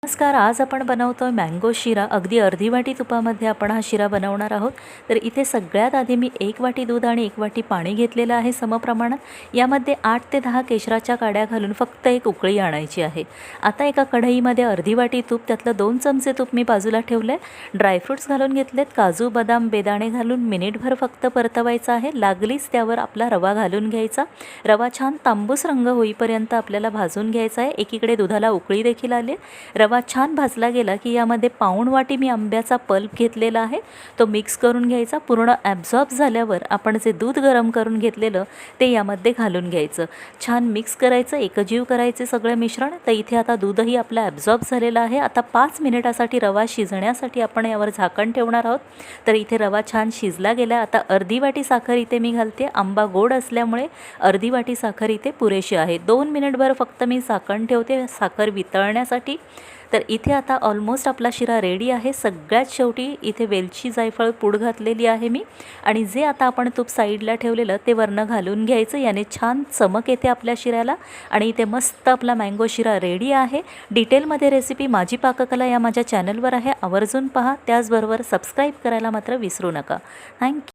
नमस्कार. आज आपण बनवतोय मँगो शिरा. अगदी अर्धी वाटी तुपामध्ये आपण हा शिरा बनवणार आहोत. तर इथे सगळ्यात आधी मी 1 वाटी दूध आणि 1 वाटी पाणी घेतलेलं आहे समप्रमाणात. यामध्ये 8 ते 10 केशराच्या काड्या घालून फक्त एक उकळी आणायची आहे. आता एका कढईमध्ये अर्धी वाटी तूप, त्यातलं 2 चमचे तूप मी बाजूला ठेवलं आहे. ड्रायफ्रूट्स घालून घेतलेत. काजू, बदाम, बेदाणे घालून मिनिटभर फक्त परतवायचं आहे. लागलीच त्यावर आपला रवा घालून घ्यायचा. रवा छान तांबूस रंग होईपर्यंत आपल्याला भाजून घ्यायचा आहे. एकीकडे दुधाला उकळी देखील आली. रवा छान भाजला गेला की यामध्ये पाऊण वाटी मी आंब्याचा पल्प घेतलेला आहे, तो मिक्स करून घ्यायचा. पूर्ण ॲब्झॉर्ब झाल्यावर आपण जे दूध गरम करून घेतलेलं ते यामध्ये घालून घ्यायचं. छान मिक्स करायचं, एकजीव करायचे सगळे मिश्रण. तर इथे आता दूधही आपलं ॲब्झॉर्ब झालेलं आहे. आता 5 मिनिटासाठी रवा शिजण्यासाठी आपण यावर झाकण ठेवणार आहोत. तर इथे रवा छान शिजला गेला. आता अर्धी वाटी साखर इथे मी घालते. आंबा गोड असल्यामुळे अर्धी वाटी साखर इथे पुरेशी आहे. 2 मिनिटभर फक्त मी झाकण ठेवते साखर वितळण्यासाठी. तर इथे आता ऑलमोस्ट आपला शिरा रेडी आहे. सगळ्यात शेवटी इथे वेलची, जायफळ पूड घातलेली आहे मी. आणि जे आता आपण तूप साईडला ठेवलेलं ते वरनं घालून घ्यायचं. याने छान चमक येते आपल्या शिऱ्याला. आणि इथे मस्त आपला मँगो शिरा रेडी आहे. डिटेलमध्ये रेसिपी माझी पाककला या माझ्या चॅनलवर आहे, आवर्जून पहा. त्याचबरोबर सबस्क्राईब करायला मात्र विसरू नका. थँक्यू.